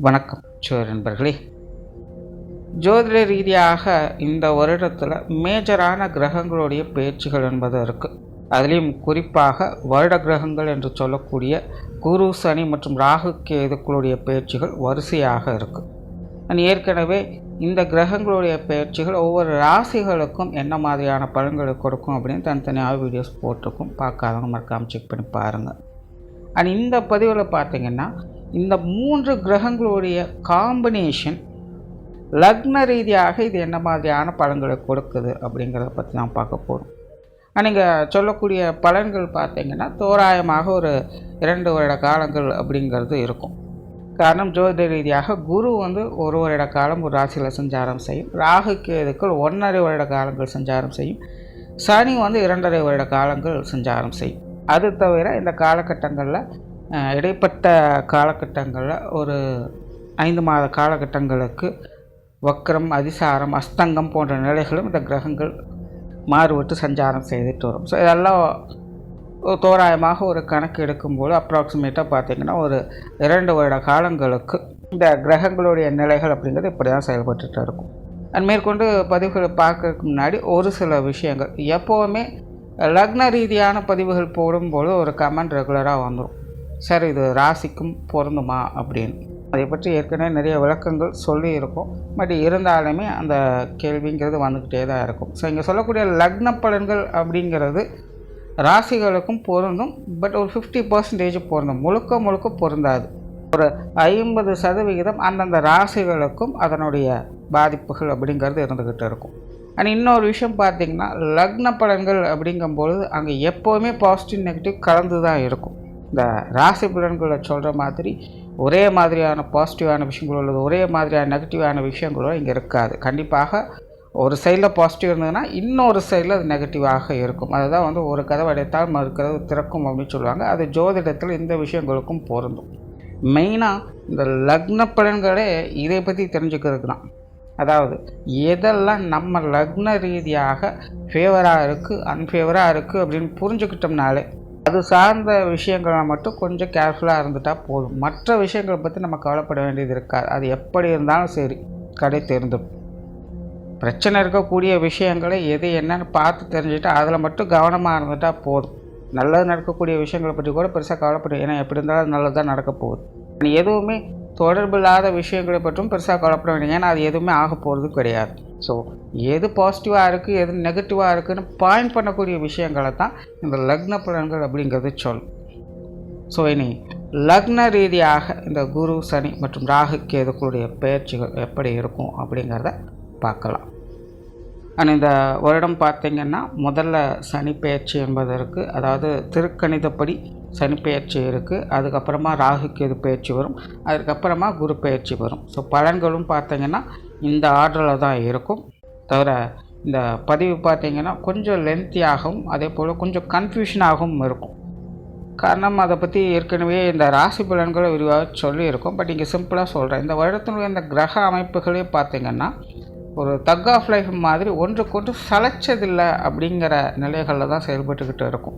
வணக்கம் நண்பர்களே. ஜோதிட ரீதியாக இந்த வருடத்தில் மேஜரான கிரகங்களுடைய பயிற்சிகள் என்பது இருக்குது. அதுலேயும் குறிப்பாக வருட கிரகங்கள் என்று சொல்லக்கூடிய குரு, சனி மற்றும் ராகு கேதுக்களுடைய பயிற்சிகள் வரிசையாக இருக்குது. ஏற்கனவே இந்த கிரகங்களுடைய பயிற்சிகள் ஒவ்வொரு ராசிகளுக்கும் என்ன மாதிரியான பலன்களை கொடுக்கும் அப்படின்னு தனித்தனியாக வீடியோஸ் போட்டிருக்கும். பார்க்காதவங்க மறக்காமல் செக் பண்ணி பாருங்கள். இந்த பதிவில் பார்த்திங்கன்னா இந்த 3 கிரகங்களுடைய காம்பினேஷன் லக்ன ரீதியாக இது என்ன மாதிரியான பலன்களை கொடுக்குது அப்படிங்கிறத பற்றி தான் பார்க்க போகிறோம். நீங்கள் சொல்லக்கூடிய பலன்கள் பார்த்திங்கன்னா தோராயமாக ஒரு 2 வருட காலங்கள் அப்படிங்கிறது இருக்கும். காரணம் ஜோதிட ரீதியாக குரு ஒரு வருட காலம் ஒரு ராசியில் சஞ்சாரம் செய்யும். ராகு கேதுக்கள் 1.5 வருட காலங்கள் சஞ்சாரம் செய்யும். சனி 2.5 வருட காலங்கள் சஞ்சாரம் செய்யும். அது தவிர இந்த காலகட்டங்களில் இடைப்பட்ட காலகட்டங்களில் ஒரு 5 மாத காலகட்டங்களுக்கு வக்ரம், அதிசாரம், அஸ்தங்கம் போன்ற நிலைகளும் இந்த கிரகங்கள் மாறுபட்டு சஞ்சாரம் செய்துட்டு வரும். ஸோ இதெல்லாம் தோராயமாக ஒரு கணக்கு எடுக்கும்போது அப்ராக்சிமேட்டாக பார்த்திங்கன்னா ஒரு 2 வருட காலங்களுக்கு இந்த கிரகங்களுடைய நிலைகள் அப்படிங்கிறது இப்படி தான் செயல்பட்டுட்டு இருக்கும். மேற்கொண்டு பதிவுகளை பார்க்கறதுக்கு முன்னாடி ஒரு சில விஷயங்கள், எப்போவுமே லக்ன ரீதியான பதிவுகள் போடும்போது ஒரு கமெண்ட் ரெகுலராக வந்துடும், சார் இது ராசிக்கும் பொருந்துமா அப்படின்னு. அதை பற்றி ஏற்கனவே நிறைய விளக்கங்கள் சொல்லியிருக்கோம். பட் இருந்தாலுமே அந்த கேள்விங்கிறது வந்துக்கிட்டே தான் இருக்கும். ஸோ இங்கே சொல்லக்கூடிய லக்ன பலன்கள் அப்படிங்கிறது ராசிகளுக்கும் பொருந்தும். பட் ஒரு 50% பொருந்தும், முழுக்க பொருந்தாது. ஒரு 50% அந்தந்த ராசிகளுக்கும் அதனுடைய பாதிப்புகள் அப்படிங்கிறது இருந்துக்கிட்டு இருக்கும். இன்னொரு விஷயம் பார்த்திங்கன்னா, லக்ன பலன்கள் அப்படிங்கும்பொழுது அங்கே எப்போவுமே பாசிட்டிவ் நெகட்டிவ் கலந்து தான் இருக்கும். இந்த ராசி பலன்களை சொல்கிற மாதிரி ஒரே மாதிரியான பாசிட்டிவான விஷயங்களோ அல்லது ஒரே மாதிரியான நெகட்டிவான விஷயங்களோ இங்கே இருக்காது. கண்டிப்பாக ஒரு சைடில் பாசிட்டிவ் இருந்ததுன்னா இன்னொரு சைடில் அது நெகட்டிவாக இருக்கும். அதுதான் ஒரு கதவு அடைத்தால் மறு கதவு திறக்கும் அப்படின்னு சொல்லுவாங்க. அது ஜோதிடத்தில் இந்த விஷயங்களுக்கும் பொருந்தும். மெயினாக இந்த லக்ன பலன்களே இதை பற்றி தெரிஞ்சுக்கிறதுக்கு தான். அதாவது எதெல்லாம் நம்ம லக்ன ரீதியாக ஃபேவராக இருக்குது, அன்ஃபேவராக இருக்குது அப்படின்னு புரிஞ்சுக்கிட்டோம்னாலே அது சார்ந்த விஷயங்களை மட்டும் கொஞ்சம் கேர்ஃபுல்லாக இருந்துட்டால் போதும். மற்ற விஷயங்களை பற்றி நம்ம கவலைப்பட வேண்டியது இருக்காது. அது எப்படி இருந்தாலும் சரி, கடை தெரிந்துடும். பிரச்சனை இருக்கக்கூடிய விஷயங்களை எது என்னன்னு பார்த்து தெரிஞ்சுட்டு அதில் மட்டும் கவனமாக இருந்துட்டால் போதும். நல்லது நடக்கக்கூடிய விஷயங்களை பற்றி கூட பெருசாக கவலைப்படும். ஏன்னா எப்படி இருந்தாலும் நல்லது தான் நடக்க போகுது. எதுவுமே தொடர்பில்லாத விஷயங்களை பற்றும் பெருசாக கவலைப்பட வேண்டிய, ஏன்னா அது எதுவுமே ஆக போகிறது கிடையாது. ஸோ எது பாசிட்டிவாக இருக்குது, எது நெகட்டிவாக இருக்குதுன்னு பாயிண்ட் பண்ணக்கூடிய விஷயங்களை தான் இந்த லக்ன பலன்கள் அப்படிங்கிறது சொல்லும். ஸோ இனி லக்ன ரீதியாக இந்த குரு, சனி மற்றும் ராகு கேதுக்களுடைய பயிற்சிகள் எப்படி இருக்கும் அப்படிங்கிறத பார்க்கலாம். இந்த வருடம் பார்த்திங்கன்னா முதல்ல சனி பயிற்சி என்பது இருக்குது. அதாவது திருக்கணிதப்படி சனி பயிற்சி இருக்குது. அதுக்கப்புறமா ராகு கேது பயிற்சி வரும். அதுக்கப்புறமா குரு பயிற்சி வரும். ஸோ பலன்களும் பார்த்திங்கன்னா இந்த ஆர்டரில் தான் இருக்கும். தவிர இந்த பதிவு பார்த்திங்கன்னா கொஞ்சம் லென்த்தியாகவும் அதே போல் கொஞ்சம் கன்ஃபியூஷனாகவும் இருக்கும். காரணம் அதை பற்றி ஏற்கனவே இந்த ராசி பலன்களை விரிவாக சொல்லியிருக்கோம். பட் இங்கே சிம்பிளாக சொல்கிறேன். இந்த வருடத்தினுடைய இந்த கிரக அமைப்புகளே பார்த்திங்கன்னா ஒரு தக் ஆஃப் லைஃப் மாதிரி ஒன்றுக்கொன்று சளைச்சதில்லை அப்படிங்கிற நிலைகளில் தான் செயல்பட்டுக்கிட்டு இருக்கும்.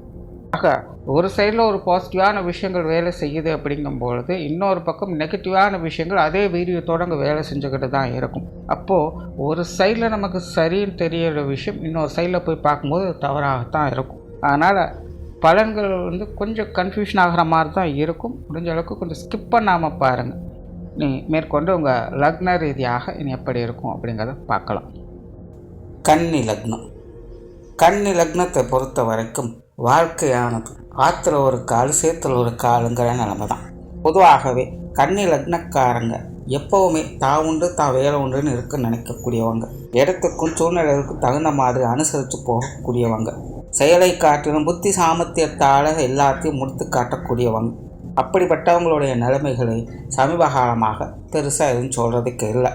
ஆக ஒரு சைடில் ஒரு பாசிட்டிவான விஷயங்கள் வேலை செய்யுது அப்படிங்கும்பொழுது இன்னொரு பக்கம் நெகட்டிவான விஷயங்கள் அதே வீரியத்தோடு அங்கே வேலை செஞ்சுக்கிட்டு தான் இருக்கும். அப்போது ஒரு சைடில் நமக்கு சரின்னு தெரியிற விஷயம் இன்னொரு சைடில் போய் பார்க்கும்போது தவறாகத்தான் இருக்கும். அதனால் பலன்கள் கொஞ்சம் கன்ஃபியூஷன் ஆகிற மாதிரி தான் இருக்கும். முடிஞ்ச அளவுக்கு கொஞ்சம் ஸ்கிப் பண்ணாமல் பாருங்கள். நீ மேற்கொண்டு உங்கள் லக்ன ரீதியாக இனி எப்படி இருக்கும் அப்படிங்கிறத பார்க்கலாம். கன்னி லக்னம். கன்னி லக்னத்தை பொறுத்த வரைக்கும் வாழ்க்கையானது ஆற்றுல ஒரு கால் சேத்துல ஒரு காலுங்கிற நிலைமை தான். பொதுவாகவே கன்னி லக்னக்காரங்க எப்போவுமே தான் உண்டு தான் வேலை உண்டுன்னு இருக்க நினைக்கக்கூடியவங்க, இடத்துக்கும் சூழ்நிலைகளுக்கும் தகுந்த மாதிரி அனுசரித்து போகக்கூடியவங்க, செயலை காட்டிலும் புத்தி சாமர்த்தியத்தால் எல்லாத்தையும் முடித்து காட்டக்கூடியவங்க. அப்படிப்பட்டவங்களுடைய நிலைமைகளை சமீப காலமாக பெருசாக எதுவும் சொல்கிறதுக்கு இல்லை.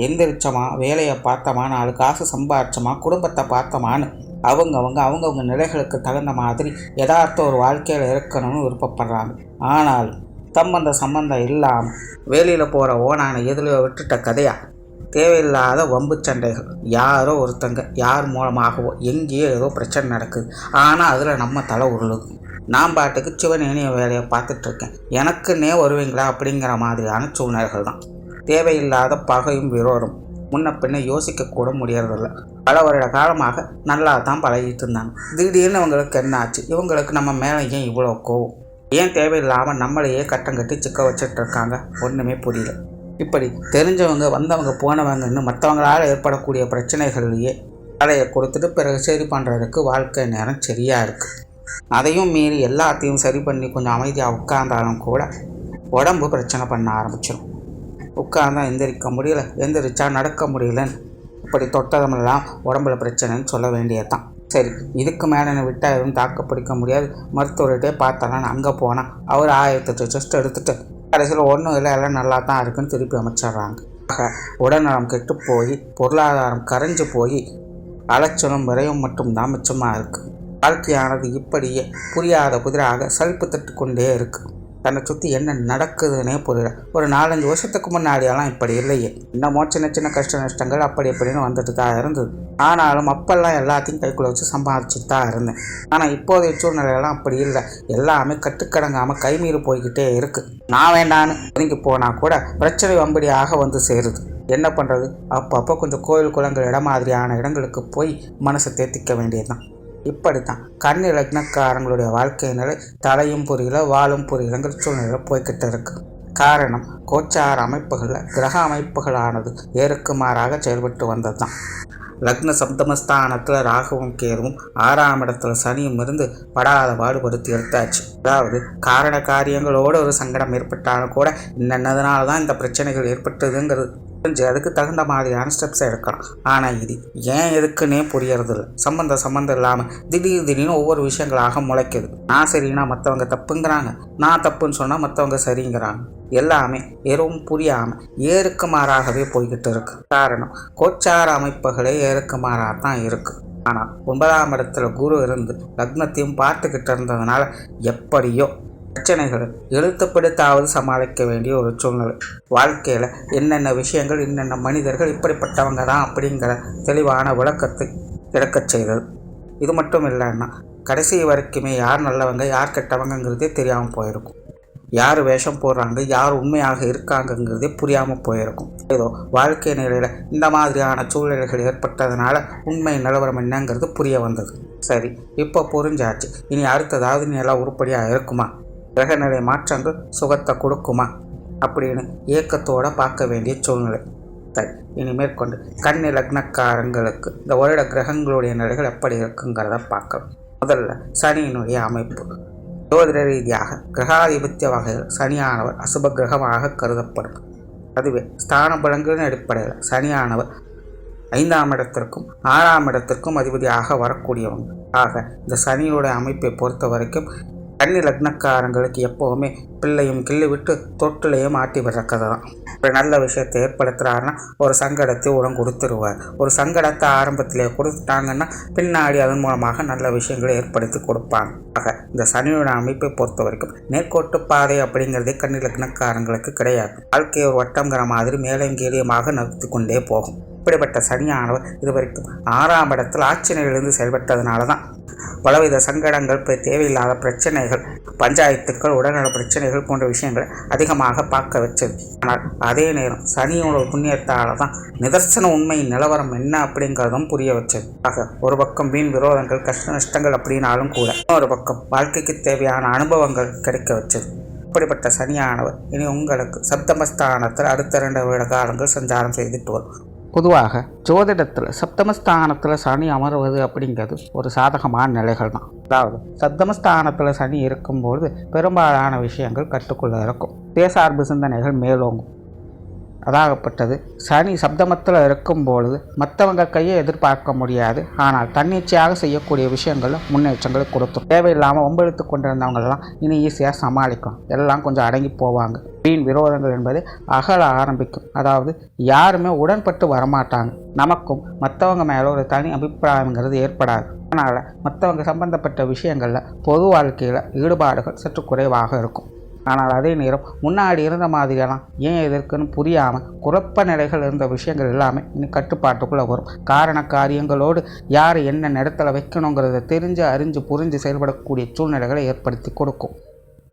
எந்திரிச்சோமா, வேலையை பார்த்தோமா, 4 காசு சம்பாரிச்சோமா, குடும்பத்தை பார்த்தோமான்னு அவங்கவுங்க நிலைகளுக்கு தகுந்த மாதிரி யதார்த்த ஒரு வாழ்க்கையில் இருக்கணும்னு விருப்பப்படுறாங்க. ஆனால் சம்பந்தம் இல்லாமல் வேலையில் போகிற ஓனான எதுலையோ விட்டுட்ட கதையாக தேவையில்லாத வம்பு சண்டைகள். யாரோ ஒருத்தங்க யார் மூலமாகவோ எங்கேயோ ஏதோ பிரச்சனை நடக்குது. ஆனால் அதில் நம்ம தலை உருளுது. நான் பாட்டுக்கு சிவனேனிய வேலையை பார்த்துட்ருக்கேன், எனக்குன்னே வருவீங்களா அப்படிங்கிற மாதிரியான சூழ்நிலைகள் தான். தேவையில்லாத பகையும் விரோதம் முன்ன பின்ன யோசிக்க கூட முடியறதில்ல. பல வருட காலமாக நல்லா தான் பழகிட்டு இருந்தாங்க. திடீர்னு இவங்களுக்கு என்ன ஆச்சு? இவங்களுக்கு நம்ம மேலே ஏன் இவ்வளோ கோவம்? ஏன் தேவையில்லாமல் நம்மளையே கட்டம் கட்டி சிக்க வச்சுட்டு இருக்காங்க? ஒன்றுமே புரியல. இப்படி தெரிஞ்சவங்க வந்தவங்க போனவங்கன்னு மற்றவங்களால் ஏற்படக்கூடிய பிரச்சனைகள்லேயே தலையை கொடுத்துட்டு பிறகு சரி பண்ணுறதுக்கு வாழ்க்கை நேரம் சரியாக இருக்குது. அதையும் மீறி எல்லாத்தையும் சரி பண்ணி கொஞ்சம் அமைதியாக உட்கார்ந்தாலும் கூட உடம்பு பிரச்சனை பண்ண ஆரம்பிச்சிடும். உட்கார்ந்தா எந்திரிக்க முடியல, எந்திரிச்சா நடக்க முடியலன்னு இப்படி தொட்டதமெல்லாம் உடம்புல பிரச்சனைன்னு சொல்ல வேண்டியதுதான். சரி, இதுக்கு மேலே விட்டால் எதுவும் தாக்க பிடிக்க முடியாது, மருத்துவர்கிட்டே பார்த்தலான்னு அங்கே போனால் அவர் 1008 டெஸ்ட் எடுத்துகிட்டு கடைசியில் ஒன்றும் இல்லை, எல்லாம் நல்லா தான் இருக்குன்னு திருப்பி அமைச்சிட்றாங்க. ஆக உடல்நலம் கெட்டு போய் பொருளாதாரம் கரைஞ்சு போய் அலைச்சலும் விரையும் மட்டும்தான் மிச்சமாக இருக்குது. வாழ்க்கையானது இப்படியே புரியாத புதிராக சலிப்பு தட்டு கொண்டே இருக்குது. தன்னை சுற்றி என்ன நடக்குதுன்னே புரியல. ஒரு 4-5 வருஷத்துக்கு முன்னாடியெல்லாம் இப்படி இல்லையே. இன்னமோ சின்ன சின்ன கஷ்ட நஷ்டங்கள் அப்படி இப்படின்னு வந்துட்டு தான் இருந்தது. ஆனாலும் அப்பெல்லாம் எல்லாத்தையும் கைக்குள்ள வச்சு சம்பாதிச்சுட்டு தான் இருந்தேன். ஆனால் இப்போதைய சூழ்நிலையெல்லாம் அப்படி இல்லை. எல்லாமே கட்டுக்கடங்காமல் கைமீறி போய்கிட்டே இருக்குது. நான் வேண்டான்னு ஒதுங்கி போனால் கூட பிரச்சனை வம்படியாக வந்து சேருது. என்ன பண்ணுறது? அப்பப்போ கொஞ்சம் கோயில் குளங்கள் இடம் மாதிரியான இடங்களுக்கு போய் மனசை தேத்திக்க வேண்டியதுதான். இப்படித்தான் கன்னி லக்னக்காரங்களுடைய வாழ்க்கை நிலை தலையும் புரியல வாழும் புரியலங்கிற சூழ்நிலை போய்கிட்டு இருக்கு. காரணம், கோச்சார அமைப்புகளில் கிரக அமைப்புகளானது ஏறுக்குமாறாக செயல்பட்டு வந்தது தான். லக்ன சப்தமஸ்தானத்தில் ராகுவும் கேதுவும் 6ஆம் இடத்துல சனியும் இருந்து படாத பாடுபடுத்தி எடுத்தாச்சு. அதாவது காரண காரியங்களோடு ஒரு சங்கடம் ஏற்பட்டாலும் கூட இன்னதுனால தான் இந்த பிரச்சனைகள் ஏற்பட்டதுங்கிறது புரிஞ்சு அதுக்கு தகுந்த மாதிரியான ஸ்டெப்ஸை எடுக்கலாம். ஆனால் இது ஏன் எதுக்குன்னே புரியறதில்ல. சம்மந்தம் இல்லாமல் திடீர்னு ஒவ்வொரு விஷயங்களாக முளைக்குது. நான் சரின்னா மற்றவங்க தப்புங்கிறாங்க, நான் தப்புன்னு சொன்னால் மற்றவங்க சரிங்கிறாங்க. எல்லாமே எதுவும் புரியாமல் ஏறுக்குமாறாகவே போய்கிட்டு இருக்கு. காரணம், கோச்சார அமைப்புகளே ஏறுக்குமாறாக தான் இருக்குது. ஆனால் 9ஆம் இடத்துல குரு இருந்து லக்னத்தையும் பார்த்துக்கிட்டு இருந்ததுனால எப்படியோ பிரச்சனைகளை எழுத்துப்படுத்தாவது சமாளிக்க வேண்டிய ஒரு சூழ்நிலை. வாழ்க்கையில் என்னென்ன விஷயங்கள் என்னென்ன மனிதர்கள் இப்படிப்பட்டவங்க தான் அப்படிங்கிற தெளிவான விளக்கத்தை கிடைக்கச் செய்தது. இது மட்டும் இல்லைன்னா கடைசி வரைக்குமே யார் நல்லவங்க யார் கெட்டவங்கிறதே தெரியாமல் போயிருக்கும். யார் வேஷம் போடுறாங்க யார் உண்மையாக இருக்காங்கங்கிறதே புரியாமல் போயிருக்கும். ஏதோ வாழ்க்கை நிலையில் இந்த மாதிரியான சூழ்நிலைகள் ஏற்பட்டதுனால உண்மை நிலவரம் என்னங்கிறது புரிய வந்தது. சரி, இப்போ புரிஞ்சாச்சு. இனி அடுத்ததாவது நீ எல்லாம் உருப்படியாக இருக்குமா, கிரகநிலை மாற்றங்கள் சுகத்தை கொடுக்குமா அப்படின்னு ஏக்கத்தோடு பார்க்க வேண்டிய சூழ்நிலை. சரி, இனி மேற்கொண்டு கன்னி லக்னக்காரங்களுக்கு இந்த வருட கிரகங்களுடைய நிலைகள் எப்படி இருக்குங்கிறத பார்க்கலாம். முதல்ல சனியினுடைய அமைப்பு. ஜோதிட ரீதியாக கிரகாதிபத்திய வகையில் சனியானவர் அசுப கிரகமாக கருதப்படும். அதுவே ஸ்தான பலங்களின் அடிப்படையில் சனியானவர் 5ஆம் இடத்திற்கும் 6ஆம் இடத்திற்கும் அதிபதியாக வரக்கூடியவங்க. ஆக இந்த சனியோட அமைப்பை பொறுத்த வரைக்கும் கன்னி லக்னக்காரங்களுக்கு எப்போவுமே பிள்ளையும் கிள்ளி விட்டு தொட்டிலையும் ஆட்டி விடுற கதை தான். ஒரு நல்ல விஷயத்தை ஏற்படுத்துகிறாருன்னா ஒரு சங்கடத்தை உடன் கொடுத்துருவார். ஒரு சங்கடத்தை ஆரம்பத்திலே கொடுத்துட்டாங்கன்னா பின்னாடி அதன் மூலமாக நல்ல விஷயங்களை ஏற்படுத்தி கொடுப்பாங்க. ஆக இந்த சனியோட அமைப்பை பொறுத்த வரைக்கும் நேர்கோட்டு பாதை அப்படிங்கிறதே கன்னி லக்னக்காரங்களுக்கு கிடையாது. வாழ்க்கையை ஒரு வட்டங்கிற மாதிரி மேலும் கீழியமாக நகர்த்தி கொண்டே போகும். இப்படிப்பட்ட சனியானவர் இதுவரைக்கும் 6ஆம் இடத்தில் ஆட்சி நிலையிலிருந்து செயல்பட்டதுனால தான் பலவித சங்கடங்கள், தேவையில்லாத பிரச்சனைகள், பஞ்சாயத்துக்கள், உடல்நல பிரச்சனைகள் போன்ற விஷயங்களை அதிகமாக பார்க்க வச்சது. ஆனால் அதே நேரம் சனியோட புண்ணியத்தால் தான் நிதர்சன உண்மையின் நிலவரம் என்ன அப்படிங்கிறதும் புரிய வச்சது. ஆக ஒரு பக்கம் வீண் விரோதங்கள் கஷ்ட நஷ்டங்கள் அப்படின்னாலும் கூட இன்னொரு பக்கம் வாழ்க்கைக்கு தேவையான அனுபவங்கள் கிடைக்க வச்சது. அப்படிப்பட்ட சனியானவர் இனி உங்களுக்கு சப்தமஸ்தானத்தில் அடுத்த 2 வருட காலங்கள் சஞ்சாரம் செய்துட்டு வரும். பொதுவாக ஜோதிடத்தில் சப்தமஸ்தானத்தில் சனி அமர்வது அப்படிங்கிறது ஒரு சாதகமான நிலைகள் தான். அதாவது சப்தமஸ்தானத்தில் சனி இருக்கும்போது பெரும்பாலான விஷயங்கள் கட்டுக்குள்ளே இருக்கும். சுயசார்பு சிந்தனைகள் மேலோங்கும். அதாகப்பட்டது சனி சப்தமத்தில் இருக்கும்பொழுது மற்றவங்க கையை எதிர்பார்க்க முடியாது. ஆனால் தன்னிச்சையாக செய்யக்கூடிய விஷயங்களில் முன்னேற்றங்களை கொடுத்துரும். தேவையில்லாமல் ஒம்பெழுத்து கொண்டிருந்தவங்களெல்லாம் இனி ஈஸியாக சமாளிக்கும். எல்லாம் கொஞ்சம் அடங்கி போவாங்க. வீண் விரோதங்கள் என்பது அகல ஆரம்பிக்கும். அதாவது யாருமே உடன்பட்டு வரமாட்டாங்க. நமக்கும் மற்றவங்க மேலே ஒரு தனி அபிப்பிராயங்கிறது ஏற்படாது. அதனால் மற்றவங்க சம்பந்தப்பட்ட விஷயங்களில் பொது வாழ்க்கையில் ஈடுபாடுகள் சற்று குறைவாக இருக்கும். ஆனால் அதே நேரம் முன்னாடி இருந்த மாதிரியெல்லாம் ஏன் எதற்குன்னு புரியாமல் குழப்ப நிலைகள் இருந்த விஷயங்கள் எல்லாமே இன்னும் கட்டுப்பாட்டுக்குள்ளே வரும். காரண காரியங்களோடு யார் என்ன இடத்துல வைக்கணுங்கிறத தெரிஞ்சு அறிஞ்சு புரிஞ்சு செயல்படக்கூடிய சூழ்நிலைகளை ஏற்படுத்தி கொடுக்கும்.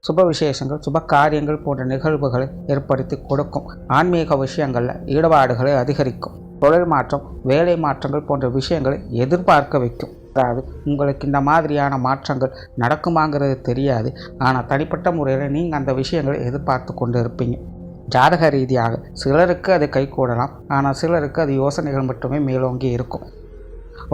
சுப விசேஷங்கள் சுப காரியங்கள் போன்ற நிகழ்வுகளை ஏற்படுத்தி கொடுக்கும். ஆன்மீக விஷயங்களில் ஈடுபாடுகளை அதிகரிக்கும். தொழில் மாற்றம் வேலை மாற்றங்கள் போன்ற விஷயங்களை எதிர்பார்க்க வைக்கும். அதாவது உங்களுக்கு இந்த மாதிரியான மாற்றங்கள் நடக்குமாங்கிறது தெரியாது, ஆனால் தனிப்பட்ட முறையில் நீங்கள் அந்த விஷயங்களை எதிர்பார்த்து கொண்டு இருப்பீங்க. ஜாதக ரீதியாக சிலருக்கு அது கைகூடலாம், ஆனால் சிலருக்கு அது யோசனைகள் மட்டுமே மேலோங்கி இருக்கும்.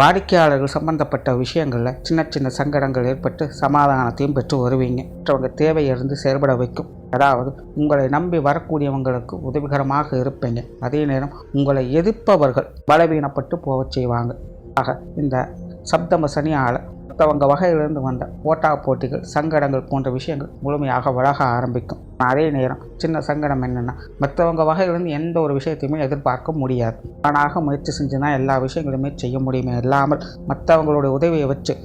வாடிக்கையாளர்கள் சம்பந்தப்பட்ட விஷயங்களில் சின்ன சின்ன சங்கடங்கள் ஏற்பட்டு சமாதானத்தையும் பெற்று வருவீங்க. மற்றவங்க தேவையிருந்து செயல்பட வைக்கும். அதாவது உங்களை நம்பி வரக்கூடியவங்களுக்கு உதவிகரமாக இருப்பீங்க. அதே நேரம் உங்களை எதிர்ப்பவர்கள் பலவீனப்பட்டு போக செய்வாங்க. ஆக இந்த சப்தம சனியால் மற்றவங்க வகையிலிருந்து வந்த போட்டா போட்டிகள் சங்கடங்கள் போன்ற விஷயங்கள் முழுமையாக விலக ஆரம்பிக்கும். அதே நேரம் சின்ன சங்கடம் என்னென்னா, மற்றவங்க வகையிலிருந்து எந்த ஒரு விஷயத்தையுமே எதிர்பார்க்க முடியாது. தானாக முயற்சி செஞ்சுன்னா எல்லா விஷயங்களுமே செய்ய முடியுமே இல்லாமல் மற்றவங்களுடைய உதவியை வச்சு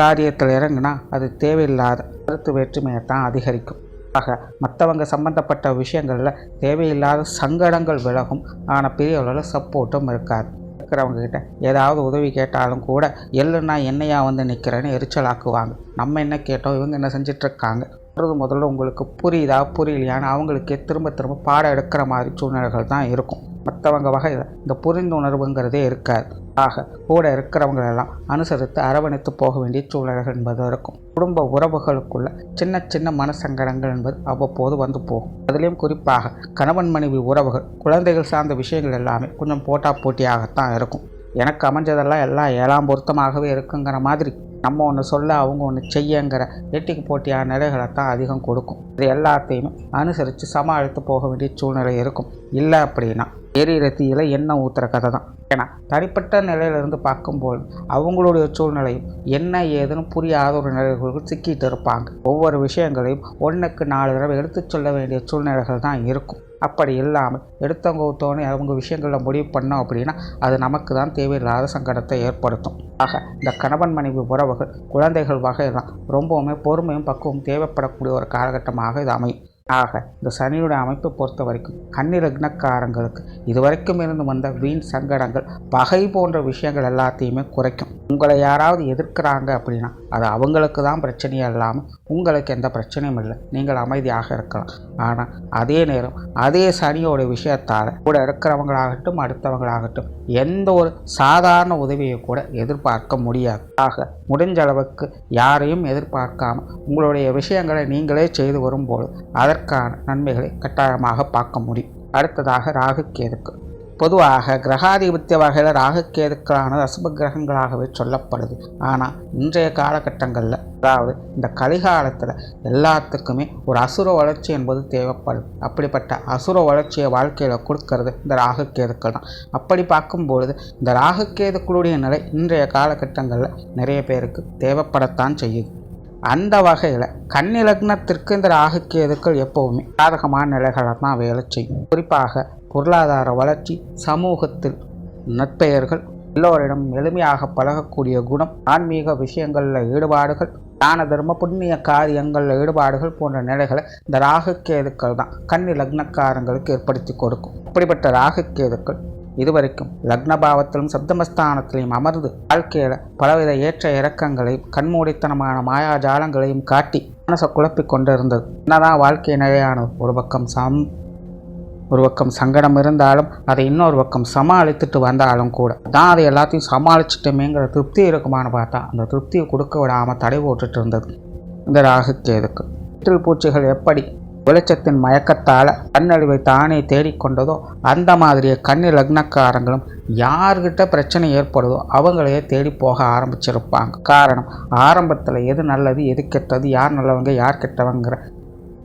காரியத்தில் இறங்குனா அது தேவையில்லாத கருத்து வேற்றுமையை தான் அதிகரிக்கும். ஆக மற்றவங்க சம்பந்தப்பட்ட விஷயங்களில் தேவையில்லாத சங்கடங்கள் விலகும், ஆனால் பெரிய அளவில் சப்போர்ட்டும் இருக்காது. இருக்கிறவங்க கிட்ட ஏதாவது உதவி கேட்டாலும் கூட எள்ளுன்னா என்னையா வந்து நிற்கிறேன்னு எரிச்சலாக்குவாங்க. நம்ம என்ன கேட்டோம், இவங்க என்ன செஞ்சிட்ருக்காங்க முதல்ல உங்களுக்கு புரியுதா புரியலையான்னு அவங்களுக்கே திரும்ப திரும்ப பாடம் எடுக்கிற மாதிரி சூழ்நிலைகள் தான் இருக்கும். மற்றவங்க வகையில் இந்த புரிந்துணர்வுங்கிறதே இருக்காது. ஆக கூட இருக்கிறவங்களெல்லாம் அனுசரித்து அரவணைத்து போக வேண்டிய சூழ்நிலைகள் என்பது இருக்கும். குடும்ப உறவுகளுக்குள்ள சின்ன சின்ன மனசங்கடங்கள் என்பது அவ்வப்போது வந்து போகும். அதுலேயும் குறிப்பாக கணவன் மனைவி உறவுகள் குழந்தைகள் சார்ந்த விஷயங்கள் எல்லாமே கொஞ்சம் போட்டா போட்டியாகத்தான் இருக்கும். எனக்கு அமைஞ்சதெல்லாம் எல்லாம் 7ஆம் பொருத்தமாகவே இருக்குங்கிற மாதிரி நம்ம ஒன்று சொல்ல அவங்க ஒன்று செய்யங்கிற எட்டிக்கு போட்டியான நிலைகளை தான் அதிகம் கொடுக்கும். இது எல்லாத்தையுமே அனுசரித்து சமாளித்து போக வேண்டிய சூழ்நிலை இருக்கும். இல்லை அப்படின்னா எரியிற தீயில எண்ணெய் ஊற்றுற கதை தான். ஏன்னா தனிப்பட்ட நிலையிலிருந்து பார்க்கும்போது அவங்களுடைய சூழ்நிலையும் என்ன ஏதுன்னு புரியாத ஒரு நிலைகளுக்கு சிக்கிட்டு இருப்பாங்க. ஒவ்வொரு விஷயங்களையும் 1க்கு 4 தடவை எடுத்து சொல்ல வேண்டிய சூழ்நிலைகள் தான் இருக்கும். அப்படி இல்லாமல் எடுத்தவங்கத்தோன்னு அவங்க விஷயங்களில் முடிவு பண்ணோம் அப்படின்னா அது நமக்கு தான் தேவையில்லாத சங்கடத்தை ஏற்படுத்தும். ஆக இந்த கணவன் மனைவி உறவுகள் குழந்தைகள் வகையெல்லாம் ரொம்பவுமே பொறுமையும் பக்குவம் தேவைப்படக்கூடிய ஒரு காலகட்டமாக இது அமையும். ஆக இந்த சனியுடைய அமைப்பை பொறுத்த வரைக்கும் கன்னி லக்னக்காரங்களுக்கு இதுவரைக்கும் இருந்து வந்த வீண் சங்கடங்கள் பகை போன்ற விஷயங்கள் எல்லாத்தையுமே குறைக்கும். உங்களை யாராவது எதிர்க்கிறாங்க அப்படின்னா அது அவங்களுக்கு தான் பிரச்சனையே இல்லாமல் உங்களுக்கு எந்த பிரச்சனையும் இல்லை, நீங்கள் அமைதியாக இருக்கலாம். ஆனால் அதே நேரம் அதே சனியோட விஷயத்தால் கூட இருக்கிறவங்களாகட்டும் அடுத்தவங்களாகட்டும் எந்த ஒரு சாதாரண உதவியை கூட எதிர்பார்க்க முடியாது. ஆக முடிஞ்ச அளவுக்கு யாரையும் எதிர்பார்க்காமல் உங்களுடைய விஷயங்களை நீங்களே செய்து வரும்போது அதற்கான நன்மைகளை கட்டாயமாக பார்க்க முடியும். அடுத்ததாக ராகு கேதுக்கள். பொதுவாக கிரகாதிபத்திய வகையில் ராகு கேதுக்களானது அசுப கிரகங்களாகவே சொல்லப்படுது. ஆனால் இன்றைய காலகட்டங்களில் அதாவது இந்த கலிகாலத்தில் எல்லாத்துக்குமே ஒரு அசுர வளர்ச்சி என்பது தேவைப்படுது. அப்படிப்பட்ட அசுர வளர்ச்சியை வாழ்க்கையில் கொடுக்கறது இந்த ராகு கேதுக்கள் தான். அப்படி பார்க்கும்பொழுது இந்த ராகு கேதுக்களுடைய நிலை இன்றைய காலகட்டங்களில் நிறைய பேருக்கு தேவைப்படத்தான் செய்யுது. அந்த வகையில் கன்னி லக்னத்திற்கு இந்த ராகு கேதுக்கள் எப்போவுமே சாதகமான நிலைகளை தான் வேலை செய்யும். குறிப்பாக பொருளாதார வளர்ச்சி, சமூகத்தில் நற்பெயர்கள், எல்லோரிடம் எளிமையாக பழகக்கூடிய குணம், ஆன்மீக விஷயங்களில் ஈடுபாடுகள், தான தர்ம புண்ணிய காரியங்களில் ஈடுபாடுகள் போன்ற நிலைகளை இந்த ராகு கேதுக்கள் தான் கன்னி லக்னக்காரங்களுக்கு ஏற்படுத்தி கொடுக்கும். அப்படிப்பட்ட ராகு கேதுக்கள் இதுவரைக்கும் லக்னபாவத்திலும் சப்தமஸ்தானத்திலையும் அமர்ந்து வாழ்க்கையில் பலவித ஏற்ற இறக்கங்களையும் கண்மூடித்தனமான மாயாஜாலங்களையும் காட்டி மனசை குழப்பி கொண்டிருந்தது. என்னதான் வாழ்க்கை நிலையான ஒரு பக்கம் சங்கடம் இருந்தாலும் அதை இன்னொரு பக்கம் சமாளித்துட்டு வந்தாலும் கூட தான் அதை எல்லாத்தையும் சமாளிச்சுட்டோமேங்கிற திருப்தி இருக்குமான்னு பார்த்தா அந்த திருப்தியை கொடுக்க விடாமல் தடை போட்டுட்டு இருந்தது இந்த ராகு கேதுக்கள். வீட்டில் பூச்சிகள் எப்படி வெளிச்சத்தின் மயக்கத்தால் கண்ணழிவை தானே தேடிக்கொண்டதோ அந்த மாதிரியே கன்னி லக்னக்காரங்களும் யார்கிட்ட பிரச்சனை ஏற்படுதோ அவங்களையே தேடி போக ஆரம்பிச்சிருப்பாங்க. காரணம், ஆரம்பத்தில் எது நல்லது எது கெட்டது, யார் நல்லவங்க யார் கெட்டவங்கிற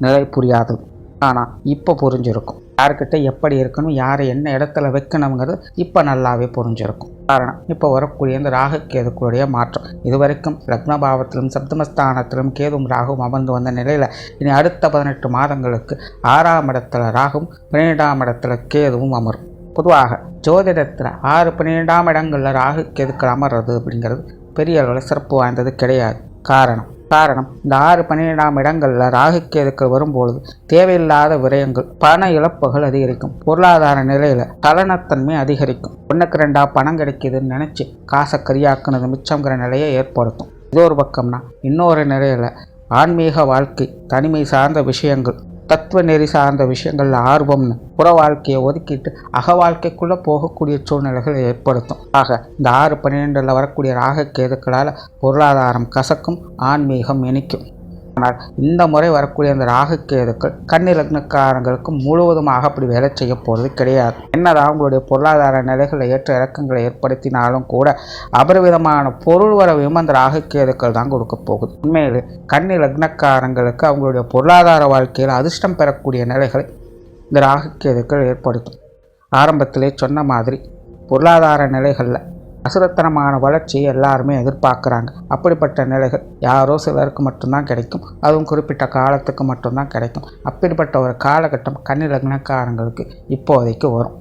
நிலை புரியாதது. ஆனால் இப்போ புரிஞ்சிருக்கும். யார்கிட்ட எப்படி இருக்கணும், யாரை என்ன இடத்துல வைக்கணுங்கிறது இப்போ நல்லாவே புரிஞ்சிருக்கும். காரணம், இப்போ வரக்கூடிய இந்த ராகு கேதுக்களுடைய மாற்றம். இதுவரைக்கும் லக்னபாவத்திலும் சப்தமஸ்தானத்திலும் கேதும் ராகும் அமர்ந்து வந்த நிலையில் இனி அடுத்த 18 மாதங்களுக்கு 6ஆம் இடத்துல ராகும் 12ஆம் இடத்துல கேதுவும் அமரும். பொதுவாக ஜோதிடத்தில் 6, 12ஆம் இடங்களில் ராகு கேதுக்கள் அமர்றது அப்படிங்கிறது பெரிய அளவில் சிறப்பு வாய்ந்தது கிடையாது. காரணம், காரணம், இந்த 6, 12ஆம் இடங்களில் ராகு கேதுக்கள் வரும்பொழுது தேவையில்லாத விரயங்கள், பண இழப்புகள் அதிகரிக்கும். பொருளாதார நிலையில் கலனத்தன்மை அதிகரிக்கும். 1க்கு 2 பணம் கிடைக்குதுன்னு நினச்சி காசை கரியாக்குனது மிச்சங்கிற நிலையை ஏற்படுத்தும். இது ஒரு பக்கம்னா, இன்னொரு நிலையில் ஆன்மீக வாழ்க்கை, தனிமை சார்ந்த விஷயங்கள், தத்துவ நெறி சார்ந்த விஷயங்கள்ல ஆர்வம்னு புற வாழ்க்கையை ஒதுக்கிட்டு அக வாழ்க்கைக்குள்ளே போகக்கூடிய சூழ்நிலைகளை ஏற்படுத்தும். ஆக இந்த 6, 12 வரக்கூடிய ராகு கேதுக்களால் பொருளாதாரம் கசக்கும், ஆன்மீகம் இனிக்கும். ஆனால் இந்த முறை வரக்கூடிய அந்த ராகு கேதுக்கள் கன்னி லக்னக்காரங்களுக்கு முழுவதுமாக அப்படி வேலை செய்ய போகிறது கிடையாது. என்னதான் அவங்களுடைய பொருளாதார நிலைகளை ஏற்ற இறக்கங்களை ஏற்படுத்தினாலும் கூட அபரிவிதமான பொருள் வரவையும் அந்த ராகு கேதுக்கள் தான் கொடுக்க போகுது. உண்மையிலே கன்னி லக்னக்காரங்களுக்கு அவங்களுடைய பொருளாதார வாழ்க்கையில் அதிர்ஷ்டம் பெறக்கூடிய நிலைகளை இந்த ராகு கேதுக்கள் ஏற்படுத்தும். ஆரம்பத்திலே சொன்ன மாதிரி பொருளாதார நிலைகளில் அசுரத்தனமான வளர்ச்சியை எல்லாருமே எதிர்பார்க்குறாங்க. அப்படிப்பட்ட நிலைகள் யாரோ சிலருக்கு மட்டும்தான் கிடைக்கும். அதுவும் குறிப்பிட்ட காலத்துக்கு மட்டும்தான் கிடைக்கும். அப்படிப்பட்ட ஒரு காலகட்டம் கன்னி லக்னக்காரங்களுக்கு இப்போதைக்கு வரும்.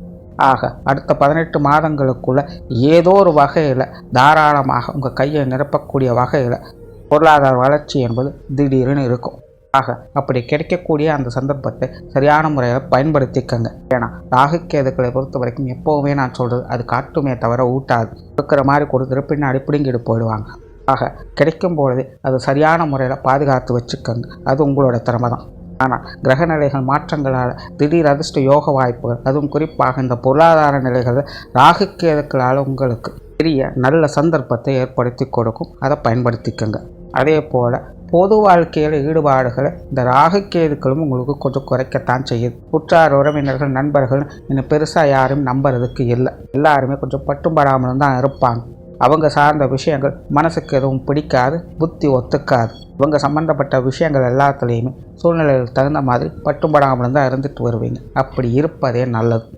ஆக அடுத்த 18 மாதங்களுக்குள்ள ஏதோ ஒரு வகையில் தாராளமாக உங்கள் கையை நிரப்பக்கூடிய வகையில் பொருளாதார வளர்ச்சி என்பது திடீர்னு இருக்கும். ஆக அப்படி கிடைக்கக்கூடிய அந்த சந்தர்ப்பத்தை சரியான முறையில் பயன்படுத்திக்கங்க. ஏன்னா ராகு கேதுக்களை பொறுத்த வரைக்கும் எப்போவுமே நான் சொல்கிறது அது காட்டுமே தவிர ஊட்டாது. இருக்கிற மாதிரி கொடுத்துட்டு பின்னாடி பிடுங்கிட்டு போயிடுவாங்க. ஆக கிடைக்கும் பொழுது அது சரியான முறையில் பாதுகாத்து வச்சுக்கோங்க. அது உங்களோட திறமை தான். ஆனால் கிரகநிலைகள் மாற்றங்களால் திடீர் அதிர்ஷ்ட யோக வாய்ப்புகள், அதுவும் குறிப்பாக இந்த பொருளாதார நிலைகளில் ராகு கேதுக்களால் உங்களுக்கு பெரிய நல்ல சந்தர்ப்பத்தை ஏற்படுத்தி கொடுக்கும். அதை பயன்படுத்திக்கோங்க. அதே போல் பொது வாழ்க்கையில் ஈடுபாடுகளை இந்த ராகு கேதுக்களும் உங்களுக்கு கொஞ்சம் குறைக்கத்தான் செய்யுது. உற்றார் உறவினர்கள், நண்பர்கள் இன்னும் பெருசாக யாரும் நம்புறதுக்கு இல்லை. எல்லாருமே கொஞ்சம் பட்டும்படாமலும் தான் இருப்பாங்க. அவங்க சார்ந்த விஷயங்கள் மனசுக்கு எதுவும் பிடிக்காது, புத்தி ஒத்துக்காது. இவங்க சம்பந்தப்பட்ட விஷயங்கள் எல்லாத்துலேயுமே சூழ்நிலைகளுக்கு தகுந்த மாதிரி பட்டும்படாமலும் தான் இருந்துட்டு வருவீங்க. அப்படி இருப்பதே நல்லது.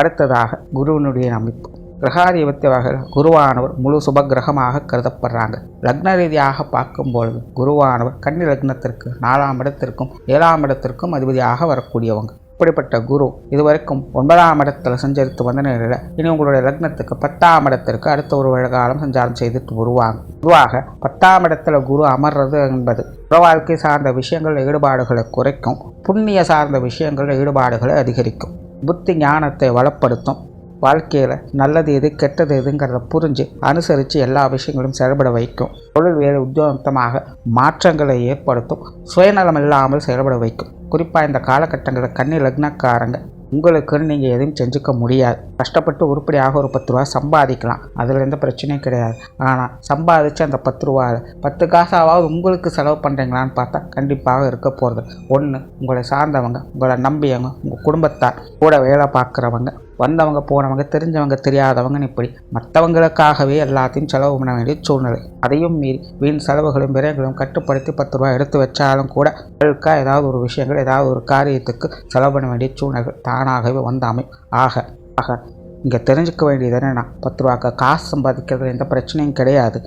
அடுத்ததாக குருவினுடைய அமைப்பு. கிரகாதிபத்திய வகையில் குருவானவர் முழு சுபகிரகமாக கருதப்படுறாங்க. லக்ன ரீதியாக பார்க்கும்பொழுது குருவானவர் கன்னி லக்னத்திற்கு 4ஆம் இடத்திற்கும் 7ஆம் இடத்திற்கும் அதிபதியாக வரக்கூடியவங்க. இப்படிப்பட்ட குரு இதுவரைக்கும் 9ஆம் இடத்துல சஞ்சரித்து வந்த நிலையில் இனி உங்களுடைய லக்னத்துக்கு 10ஆம் இடத்திற்கு அடுத்த ஒரு வருகாலம் சஞ்சாரம் செய்துட்டு வருவாங்க. பொதுவாக 10ஆம் இடத்துல குரு அமர்றது என்பது புற வாழ்க்கை சார்ந்த விஷயங்களில் ஈடுபாடுகளை குறைக்கும், புண்ணிய சார்ந்த வேலைகளில் ஈடுபாடுகளை அதிகரிக்கும், புத்தி ஞானத்தை வளப்படுத்தும், வாழ்க்கையில் நல்லது எது கெட்டது எதுங்கிறத புரிஞ்சு அனுசரித்து எல்லா விஷயங்களும் செயல்பட வைக்கும், தொழில் வேலை உத்தியோகமாக மாற்றங்களை ஏற்படுத்தும், சுயநலம் இல்லாமல் செயல்பட வைக்கும். குறிப்பாக இந்த காலகட்டங்களில் கன்னி லக்னக்காரங்க உங்களுக்குன்னு நீங்கள் எதுவும் செஞ்சுக்க முடியாது. கஷ்டப்பட்டு உருப்படியாக ஒரு 10 ரூபா சம்பாதிக்கலாம், அதில் எந்த பிரச்சனையும் கிடையாது. ஆனால் சம்பாதிச்சு அந்த 10 ரூபாவில் 10 காசாவது உங்களுக்கு செலவு பண்ணுறீங்களான்னு பார்த்தா கண்டிப்பாக இருக்க போகிறது. ஒன்று உங்களை சார்ந்தவங்க, உங்களை நம்பியவங்க, உங்கள் குடும்பத்தார், கூட வேலை பார்க்குறவங்க, வந்தவங்க போனவங்க, தெரிஞ்சவங்க தெரியாதவங்கன்னு இப்படி மற்றவங்களுக்காகவே எல்லாத்தையும் செலவு பண்ண வேண்டிய சூழ்நிலை. அதையும் மீறி வீண் செலவுகளும் விரைவுகளும் கட்டுப்படுத்தி 10 ரூபா எடுத்து வச்சாலும் கூட அவளுக்காக ஏதாவது ஒரு விஷயங்கள், ஏதாவது ஒரு காரியத்துக்கு செலவு பண்ண வேண்டிய சூழ்நிலை தானாகவே வந்தாமை. ஆக இங்கே தெரிஞ்சுக்க வேண்டியது என்னென்னா, 10 ரூபாய்க்கு காசு சம்பாதிக்கிறது எந்த பிரச்சனையும் கிடையாது.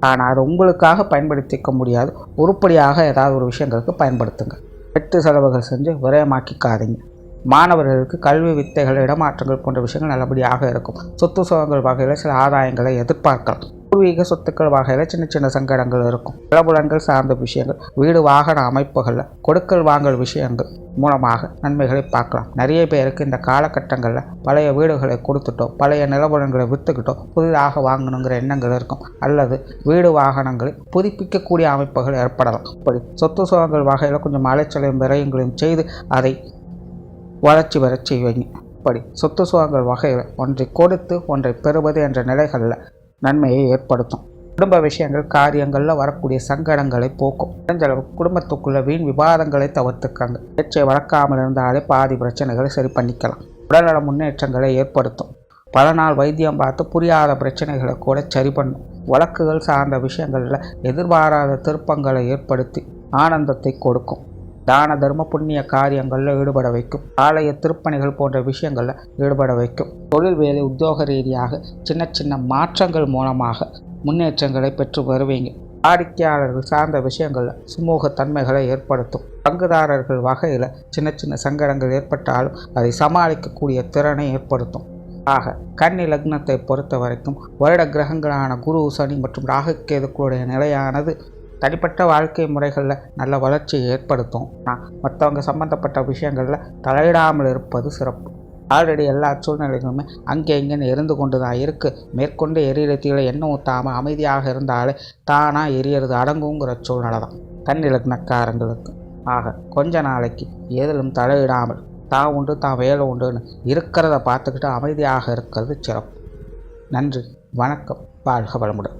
ஆனால் அது உங்களுக்காக பயன்படுத்திக்க முடியாது. உருப்படியாக ஏதாவது ஒரு விஷயங்களுக்கு பயன்படுத்துங்க. வெட்டு செலவுகள் செஞ்சு விரயமாக்கிக்காதீங்க. மாணவர்களுக்கு கல்வி வித்தைகள், இடமாற்றங்கள் போன்ற விஷயங்கள் நல்லபடியாக இருக்கும். சொத்து சுகங்கள் வகையில் சில ஆதாயங்களை எதிர்பார்க்கலாம். பூர்வீக சொத்துக்கள் வகையில் சின்ன சின்ன சங்கடங்கள் இருக்கும். நிலபுலன்கள் சார்ந்த விஷயங்கள், வீடு வாகன அமைப்புகளில் கொடுக்கல் வாங்கல் விஷயங்கள் மூலமாக நன்மைகளை பார்க்கலாம். நிறைய பேருக்கு இந்த காலகட்டங்களில் பழைய வீடுகளை கொடுத்துட்டோம், பழைய நிலபுலன்களை விற்றுக்கிட்டோம், புதிதாக வாங்கணுங்கிற எண்ணங்கள் இருக்கும். அல்லது வீடு வாகனங்களை புதுப்பிக்கக்கூடிய அமைப்புகள் ஏற்படலாம். இப்படி சொத்து சுகங்கள் வகையில் கொஞ்சம் அலைச்சலையும் விரயங்களையும் செய்து அதை வளர்ச்சி வர செய்வீங்க. இப்படி சொத்து சுகங்கள் வகையில் ஒன்றை கொடுத்து ஒன்றை பெறுவது என்ற நிலைகளில் நன்மையை ஏற்படுத்தும். குடும்ப விஷயங்கள், காரியங்களில் வரக்கூடிய சங்கடங்களை போக்கும். முடிஞ்சளவு குடும்பத்துக்குள்ள வீண் விவாதங்களை தவிர்த்துக்காங்க. பேச்சை வளர்க்காமல் இருந்தாலே பாதி பிரச்சனைகளை சரி பண்ணிக்கலாம். உடல்நல முன்னேற்றங்களை ஏற்படுத்தும். பல நாள் வைத்தியம் பார்த்து புரியாத பிரச்சனைகளை கூட சரி பண்ணும். வழக்குகள் சார்ந்த விஷயங்களில் எதிர்பாராத திருப்பங்களை ஏற்படுத்தி ஆனந்தத்தை கொடுக்கும். தான தர்ம புண்ணிய காரியங்களில் ஈடுபட வைக்கும். ஆலய திருப்பணிகள் போன்ற விஷயங்களில் ஈடுபட வைக்கும். தொழில் வேலை உத்தியோக ரீதியாக சின்ன சின்ன மாற்றங்கள் மூலமாக முன்னேற்றங்களை பெற்று வருவீங்க. வாடிக்கையாளர்கள் சார்ந்த விஷயங்களில் சுமூக தன்மைகளை ஏற்படுத்தும். பங்குதாரர்கள் வகையில் சின்ன சின்ன சங்கடங்கள் ஏற்பட்டாலும் அதை சமாளிக்கக்கூடிய திறனை ஏற்படுத்தும். ஆக கன்னி லக்னத்தை பொறுத்த வரைக்கும் வருட கிரகங்களான குரு, சனி மற்றும் ராகு கேதுக்களுடைய நிலையானது தனிப்பட்ட வாழ்க்கை முறைகளில் நல்ல வளர்ச்சியை ஏற்படுத்தும். நான் மற்றவங்க சம்மந்தப்பட்ட விஷயங்களில் தலையிடாமல் இருப்பது சிறப்பு. ஆல்ரெடி எல்லா சூழ்நிலைகளுமே அங்கே இங்கேன்னு எரிந்து கொண்டு தான் இருக்குது. மேற்கொண்டு எரியறதுல எண்ணெய் ஊற்றாமல் அமைதியாக இருந்தாலே தானாக எரியறது அடங்குங்கிற சூழ்நிலை தான் கன்னிலக்னக்காரங்களுக்கு. ஆக கொஞ்ச நாளைக்கு எதிலும் தலையிடாமல் தான் உண்டு தான் வேலை உண்டுன்னு இருக்கிறத பார்த்துக்கிட்டு அமைதியாக இருக்கிறது சிறப்பு. நன்றி, வணக்கம், வாழ்க வளமுடன்.